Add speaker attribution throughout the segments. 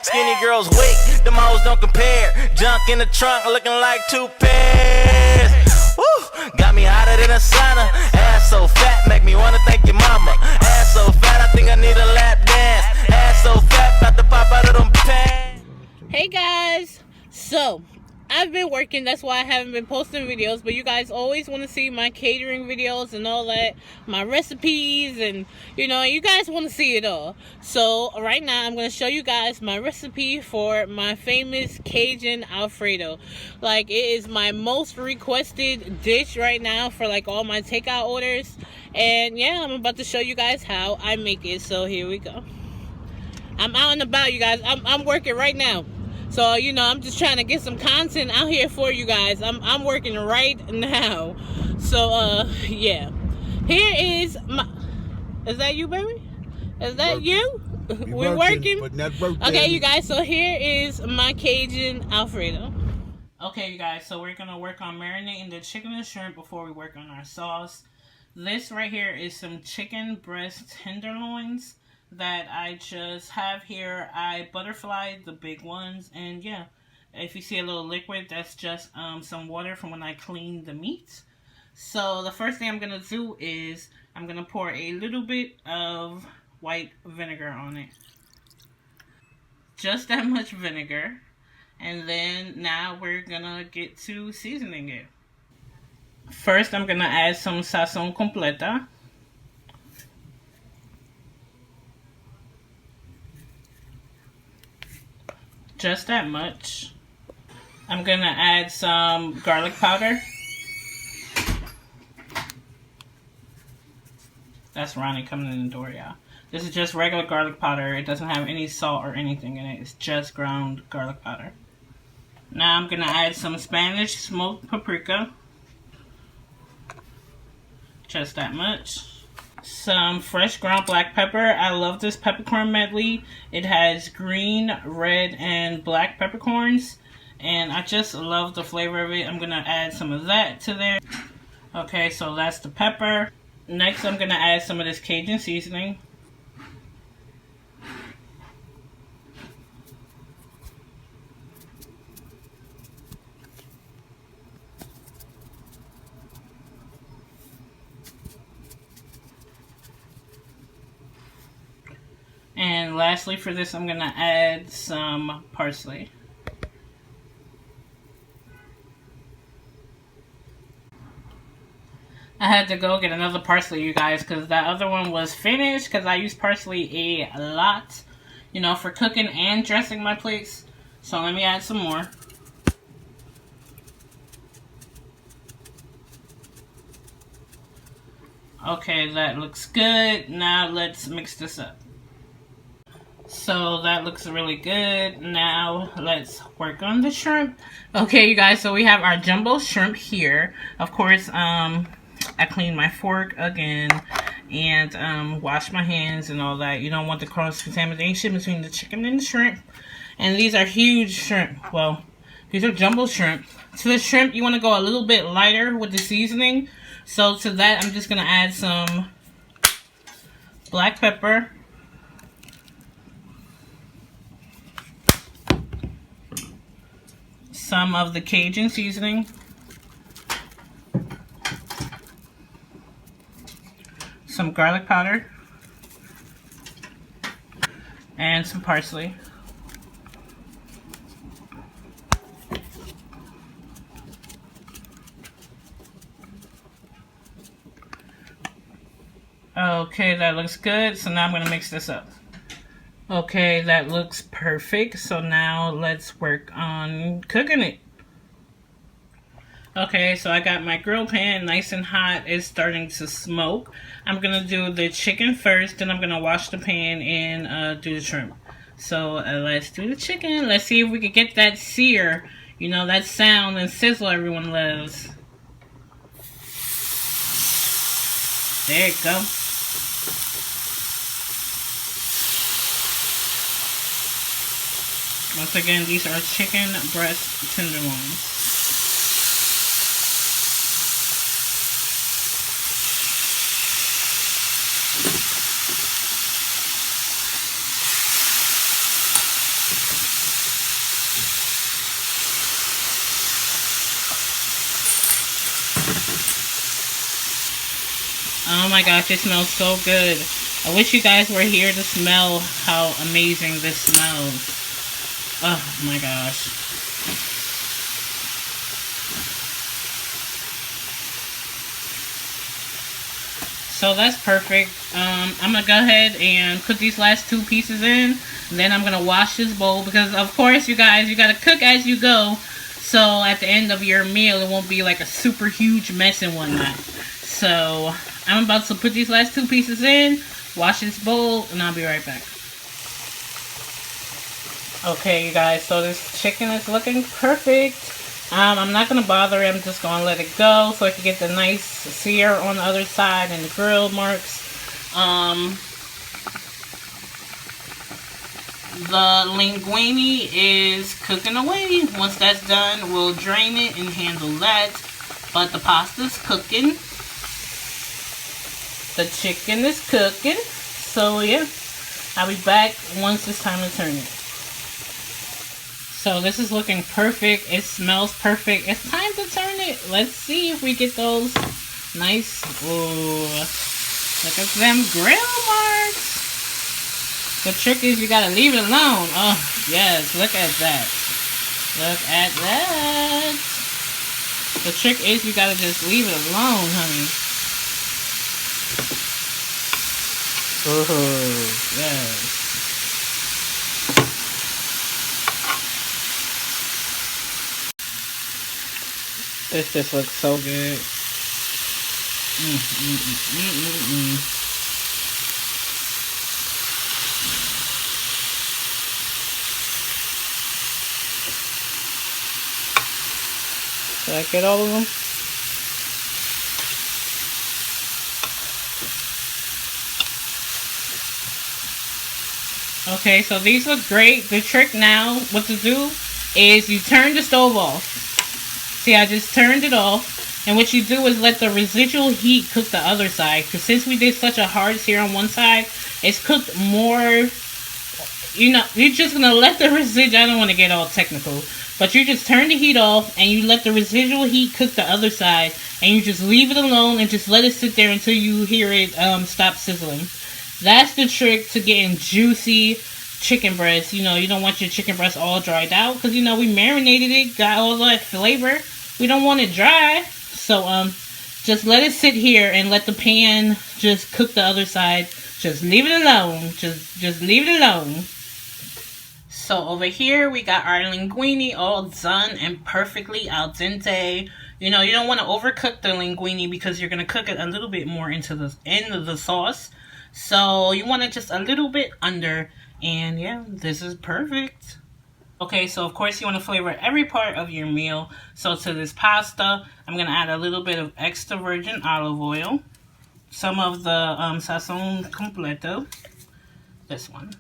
Speaker 1: Skinny girls weak, them hoes don't compare. Junk in the trunk looking like 2 pairs. Woo, got me hotter than a sauna. Ass so fat, make me wanna thank your mama. Ass so fat, I think I need a lap dance. Ass so fat, about to pop out of them pants.
Speaker 2: Hey guys, so I've been working, that's why I haven't been posting videos, but you guys always want to see my catering videos and all that, my recipes, and you guys want to see it all. So right now I'm going to show you guys my recipe for my famous Cajun Alfredo. Like, it is my most requested dish right now for like all my takeout orders, and yeah, I'm about to show you guys how I make it. So here we go. I'm out and about, you guys. I'm working right now. So, I'm just trying to get some content out here for you guys. I'm working right now. So, yeah. Here is my... Is that you, baby? Is that you? We're working?
Speaker 3: But not working.
Speaker 2: Okay, you guys. So, here is my Cajun Alfredo. Okay, you guys. So, we're going to work on marinating the chicken and shrimp before we work on our sauce. This right here is some chicken breast tenderloins that I just have here. I butterflied the big ones, and yeah, if you see a little liquid, that's just some water from when I cleaned the meat. So the first thing I'm gonna do is I'm gonna pour a little bit of white vinegar on it, just that much vinegar, and then now we're gonna get to seasoning it. First, I'm gonna add some sazon completa. Just that much. I'm gonna add some garlic powder. That's Ronnie coming in the door, y'all. This is just regular garlic powder. It doesn't have any salt or anything in it. It's just ground garlic powder. Now I'm gonna add some Spanish smoked paprika. Just that much. Some fresh ground black pepper. I love this peppercorn medley. It has green, red, and black peppercorns, and I just love the flavor of it. I'm gonna add some of that to there. Okay, so that's the pepper. Next, I'm gonna add some of this Cajun seasoning. And lastly for this, I'm going to add some parsley. I had to go get another parsley, you guys, because that other one was finished, because I use parsley a lot, for cooking and dressing my plates. So let me add some more. Okay, that looks good. Now let's mix this up. So that looks really good. Now let's work on the shrimp. Okay, you guys, so we have our jumbo shrimp here. Of course, I cleaned my fork again and washed my hands and all that. You don't want the cross-contamination between the chicken and the shrimp. And these are huge shrimp. Well, these are jumbo shrimp. To the shrimp, you want to go a little bit lighter with the seasoning. So to that, I'm just going to add some black pepper. Some of the Cajun seasoning, some garlic powder, and some parsley. Okay, that looks good. So now I'm going to mix this up. Okay, that looks perfect. So now let's work on cooking it. Okay, so I got my grill pan nice and hot. It's starting to smoke. I'm going to do the chicken first, then I'm going to wash the pan and do the shrimp. So let's do the chicken. Let's see if we can get that sear. That sound and sizzle everyone loves. There you go. Once again, these are chicken breast tenderloins. Oh my gosh, it smells so good. I wish you guys were here to smell how amazing this smells. Oh my gosh. So that's perfect. I'm gonna go ahead and put these last 2 pieces in. Then I'm gonna wash this bowl because, of course, you guys, you gotta cook as you go. So at the end of your meal, it won't be like a super huge mess and whatnot. So I'm about to put these last 2 pieces in, wash this bowl, and I'll be right back. Okay, you guys, so this chicken is looking perfect. I'm not going to bother it. I'm just going to let it go so I can get the nice sear on the other side and the grill marks. The linguine is cooking away. Once that's done, we'll drain it and handle that. But the pasta's cooking. The chicken is cooking. So, yeah, I'll be back once it's time to turn it. So this is looking perfect. It smells perfect. It's time to turn it. Let's see if we get those nice. Ooh, look at them grill marks. The trick is you gotta leave it alone. Oh yes, look at that. Look at that. The trick is you gotta just leave it alone, honey. Oh yes. This just looks so good. Did I get all of them? Okay, so these look great. The trick now, what to do, is you turn the stove off. See, I just turned it off, and what you do is let the residual heat cook the other side, because since we did such a hard sear on one side, it's cooked more. You know, you're just going to let the residual, I don't want to get all technical, but you just turn the heat off, and you let the residual heat cook the other side, and you just leave it alone, and just let it sit there until you hear it stop sizzling. That's the trick to getting juicy chicken breast. You know, you don't want your chicken breast all dried out, because, you know, we marinated it, got all that flavor. We don't want it dry. So, just let it sit here and let the pan just cook the other side. Just leave it alone. Just leave it alone. So, over here, we got our linguine all done and perfectly al dente. You know, you don't want to overcook the linguine because you're going to cook it a little bit more into the end of the sauce. So, you want it just a little bit under. And, yeah, this is perfect. Okay, so of course you want to flavor every part of your meal. So to this pasta, I'm going to add a little bit of extra virgin olive oil. Some of the sazon completo. This one.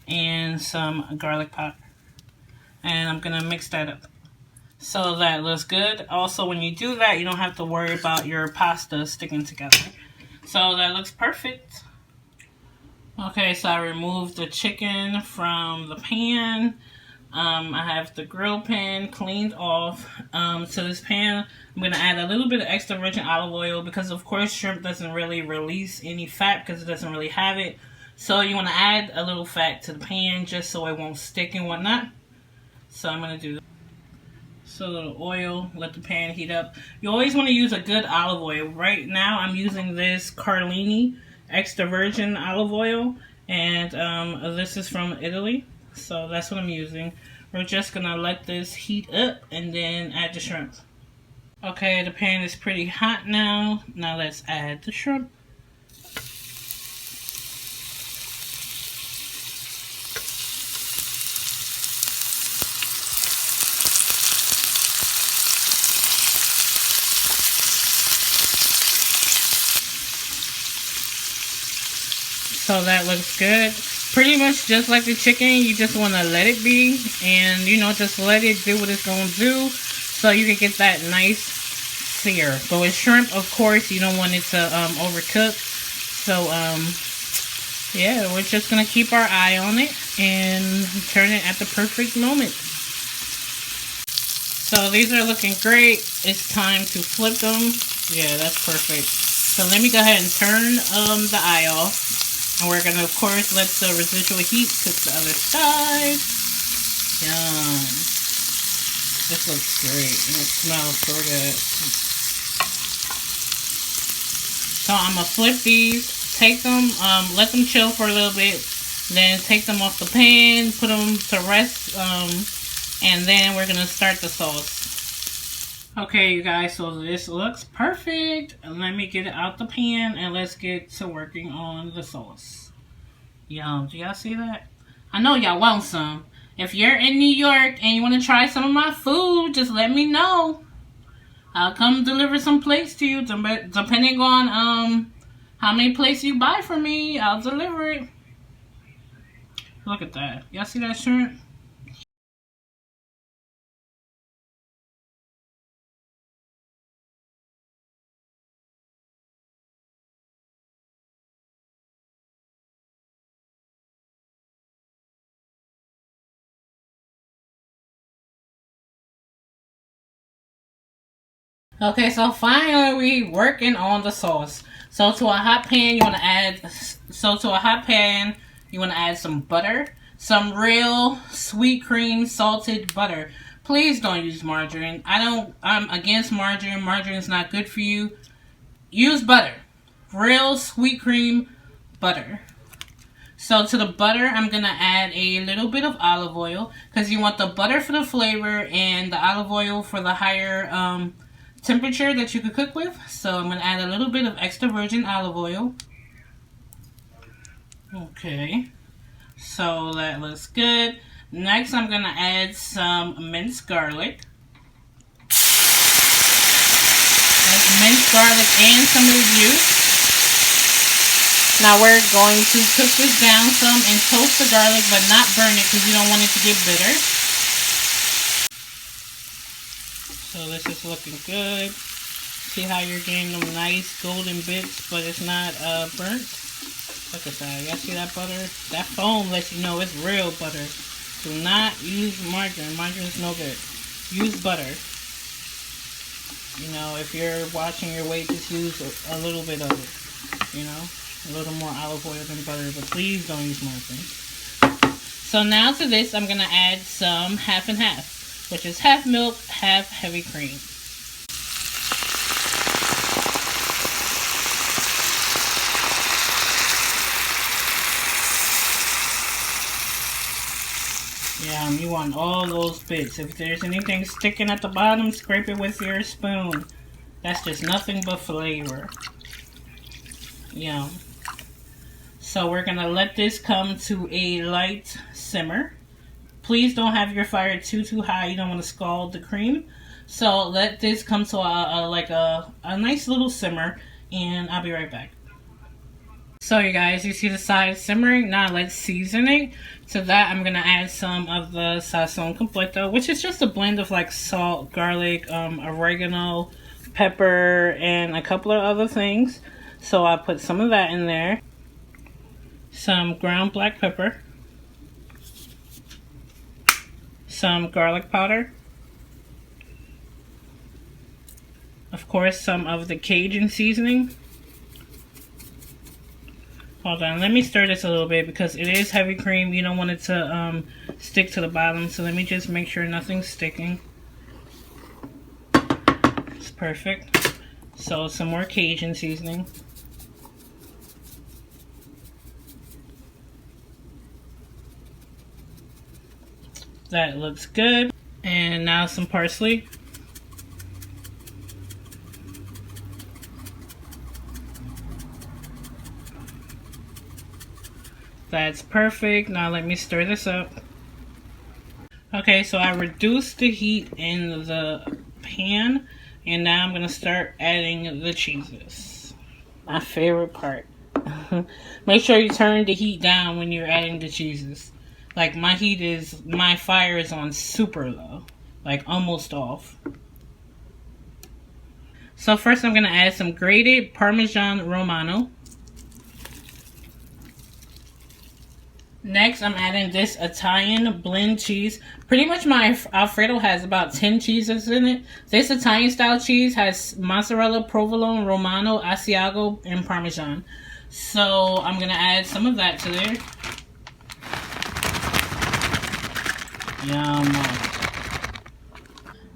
Speaker 2: And some garlic powder. And I'm going to mix that up. So that looks good. Also, when you do that, you don't have to worry about your pasta sticking together. So that looks perfect. Okay, so I removed the chicken from the pan. I have the grill pan cleaned off. To this pan, I'm going to add a little bit of extra virgin olive oil because, of course, shrimp doesn't really release any fat because it doesn't really have it. So you want to add a little fat to the pan just so it won't stick and whatnot. So I'm going to do that. So a little oil, let the pan heat up. You always want to use a good olive oil. Right now, I'm using this Carlini extra virgin olive oil. And this is from Italy. So that's what I'm using. We're just going to let this heat up and then add the shrimp. Okay, the pan is pretty hot now. Now let's add the shrimp. So that looks good. Pretty much just like the chicken, you just want to let it be. And, you know, just let it do what it's going to do. So you can get that nice sear. But with shrimp, of course, you don't want it to overcook. So, yeah, we're just going to keep our eye on it. and turn it at the perfect moment. So these are looking great. It's time to flip them. Yeah, that's perfect. So let me go ahead and turn the eye off. And we're going to, of course, let the residual heat cook the other side. Yum. This looks great. And it smells so good. So I'm going to flip these. Take them, let them chill for a little bit. Then take them off the pan, put them to rest, and then we're going to start the sauce. Okay, you guys, so this looks perfect. Let me get it out the pan, and let's get to working on the sauce. Yum, do y'all see that? I know y'all want some. If you're in New York and you want to try some of my food, just let me know. I'll come deliver some plates to you, depending on how many plates you buy from me, I'll deliver it. Look at that. Y'all see that shrimp? Okay, so finally we working on the sauce. So to a hot pan, you want to add some butter, some real sweet cream salted butter. Please don't use margarine. I'm against margarine. Margarine is not good for you. Use butter. Real sweet cream butter. So to the butter, I'm going to add a little bit of olive oil because you want the butter for the flavor and the olive oil for the higher temperature that you could cook with. So I'm going to add a little bit of extra virgin olive oil. Okay, so that looks good. Next, I'm going to add some minced garlic. That's minced garlic and some of the juice. Now we're going to cook this down some and toast the garlic, but not burn it because you don't want it to get bitter. So this is looking good. See how you're getting them nice golden bits, but it's not burnt. Look at that. Y'all see that butter? That foam lets you know it's real butter. Do not use margarine. Margarine is no good. Use butter. You know, if you're watching your weight, just use a little bit of it. You know, a little more olive oil than butter, but please don't use margarine. So now to this, I'm going to add some half and half, which is half milk, half heavy cream. Yeah, you want all those bits. If there's anything sticking at the bottom, scrape it with your spoon. That's just nothing but flavor. Yum. So we're going to let this come to a light simmer. Please don't have your fire too high. You don't want to scald the cream. So let this come to a nice little simmer, and I'll be right back. So you guys, you see the sides simmering. Now let's season it. To that, I'm going to add some of the sazon completo, which is just a blend of like salt, garlic, oregano, pepper, and a couple of other things. So I put some of that in there. Some ground black pepper. Some garlic powder. Of course, some of the Cajun seasoning. Hold on, let me stir this a little bit because it is heavy cream. You don't want it to stick to the bottom. So let me just make sure nothing's sticking. It's perfect. So some more Cajun seasoning. That looks good. And now some parsley. That's perfect. Now let me stir this up. Okay, so I reduced the heat in the pan, and now I'm going to start adding the cheeses. My favorite part. Make sure you turn the heat down when you're adding the cheeses. Like my fire is on super low, like almost off. So first I'm going to add some grated Parmesan Romano. Next, I'm adding this Italian blend cheese. Pretty much my Alfredo has about 10 cheeses in it. This Italian style cheese has mozzarella, provolone, romano, asiago, and parmesan. So I'm going to add some of that to there. Yum.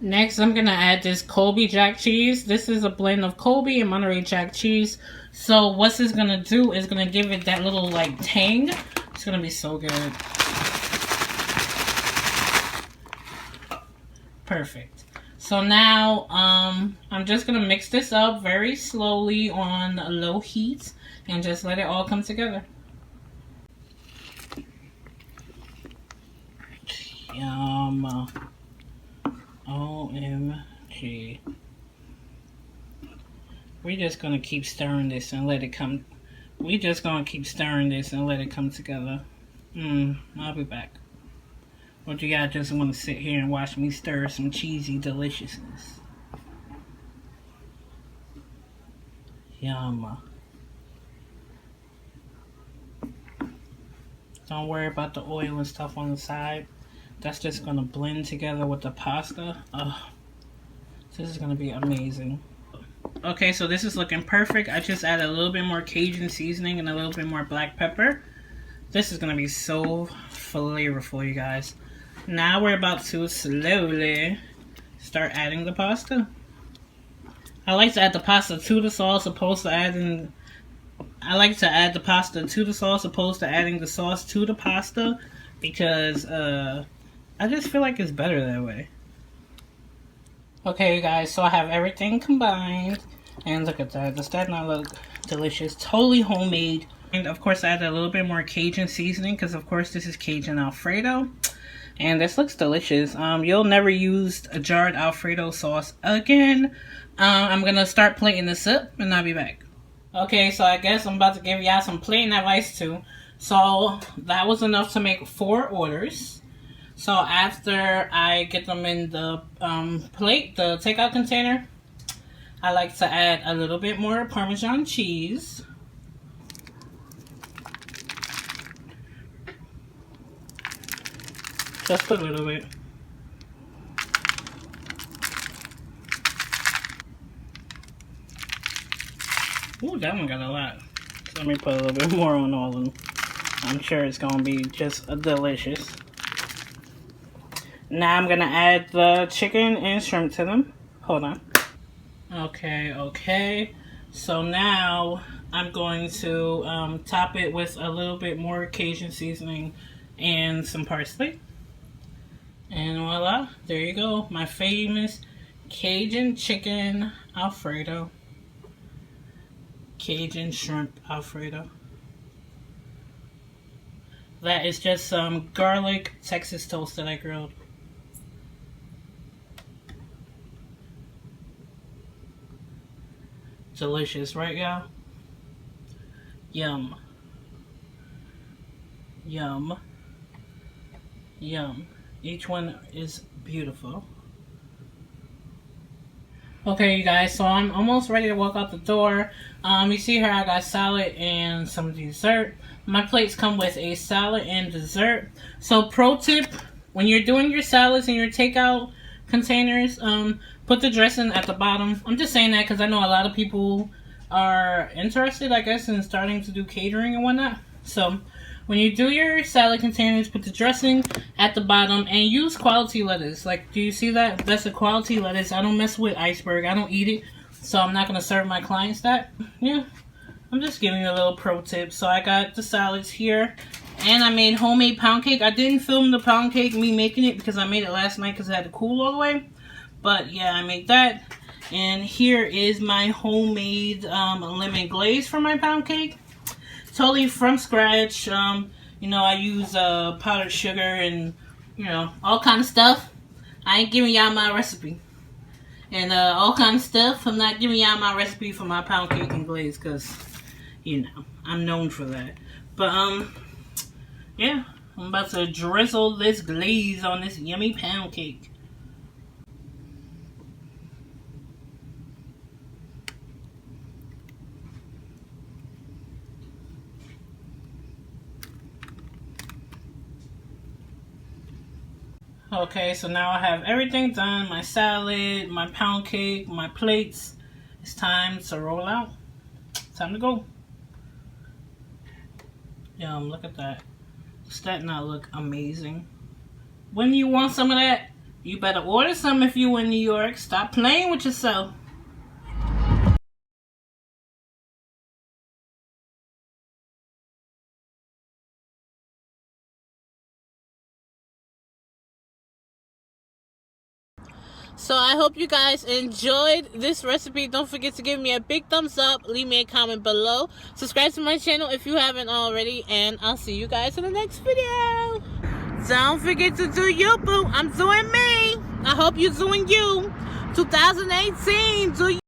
Speaker 2: Next, I'm going to add this Colby Jack cheese. This is a blend of Colby and Monterey Jack cheese. So what this is going to do is going to give it that little like tang. It's going to be so good. Perfect. So now I'm just going to mix this up very slowly on low heat and just let it all come together. Yum. OMG. We're just going to keep stirring this and let it come. We're just going to keep stirring this and let it come together. I'll be back. Or do y'all just want to sit here and watch me stir some cheesy deliciousness? Yum. Don't worry about the oil and stuff on the side. That's just going to blend together with the pasta. This is going to be amazing. Okay, so this is looking perfect. I just added a little bit more Cajun seasoning and a little bit more black pepper. This is going to be so flavorful, you guys. Now we're about to slowly start adding the pasta. I like to add the pasta to the sauce opposed to adding... I like to add the pasta to the sauce opposed to adding the sauce to the pasta because I just feel like it's better that way. Okay, you guys, so I have everything combined. And look at that. Does that not look delicious? Totally homemade. And of course, I added a little bit more Cajun seasoning because, of course, this is Cajun Alfredo. And this looks delicious. You'll never use a jarred Alfredo sauce again. I'm going to start plating this up and I'll be back. Okay, so I guess I'm about to give y'all some plating advice too. So that was enough to make 4 orders. So after I get them in the plate, the takeout container, I like to add a little bit more Parmesan cheese. Just a little bit. Ooh, that one got a lot. So let me put a little bit more on all of them. I'm sure it's going to be just delicious. Now I'm going to add the chicken and shrimp to them. Hold on. Okay. So now I'm going to top it with a little bit more Cajun seasoning and some parsley. And voila, there you go. My famous Cajun chicken Alfredo. Cajun shrimp Alfredo. That is just some garlic Texas toast that I grilled. Delicious, right, y'all? Yum. Yum. Yum. Each one is beautiful. Okay, you guys, so I'm almost ready to walk out the door. You see here I got salad and some dessert. My plates come with a salad and dessert. So pro tip, when you're doing your salads and your takeout containers, put the dressing at the bottom. I'm just saying that because I know a lot of people are interested, I guess, in starting to do catering and whatnot. So when you do your salad containers, put the dressing at the bottom and use quality lettuce. Like, do you see that? That's a quality lettuce. I don't mess with iceberg. I don't eat it. So I'm not going to serve my clients that. Yeah, I'm just giving you a little pro tip. So I got the salads here. And I made homemade pound cake. I didn't film the pound cake, me making it, because I made it last night because I had to cool all the way. But yeah, I made that. And here is my homemade lemon glaze for my pound cake. Totally from scratch. You know, I use powdered sugar and, you know, all kind of stuff. I ain't giving y'all my recipe. And all kind of stuff. I'm not giving y'all my recipe for my pound cake and glaze because, you know, I'm known for that. But, yeah, I'm about to drizzle this glaze on this yummy pound cake. Okay, so now I have everything done. My salad, my pound cake, my plates. It's time to roll out. Time to go. Yum, look at that. Does that not look amazing? When you want some of that, you better order some if you in New York. Stop playing with yourself. So I hope you guys enjoyed this recipe. Don't forget to give me a big thumbs up. Leave me a comment below. Subscribe to my channel if you haven't already. And I'll see you guys in the next video. Don't forget to do you, boo. I'm doing me. I hope you're doing you. 2018, do you.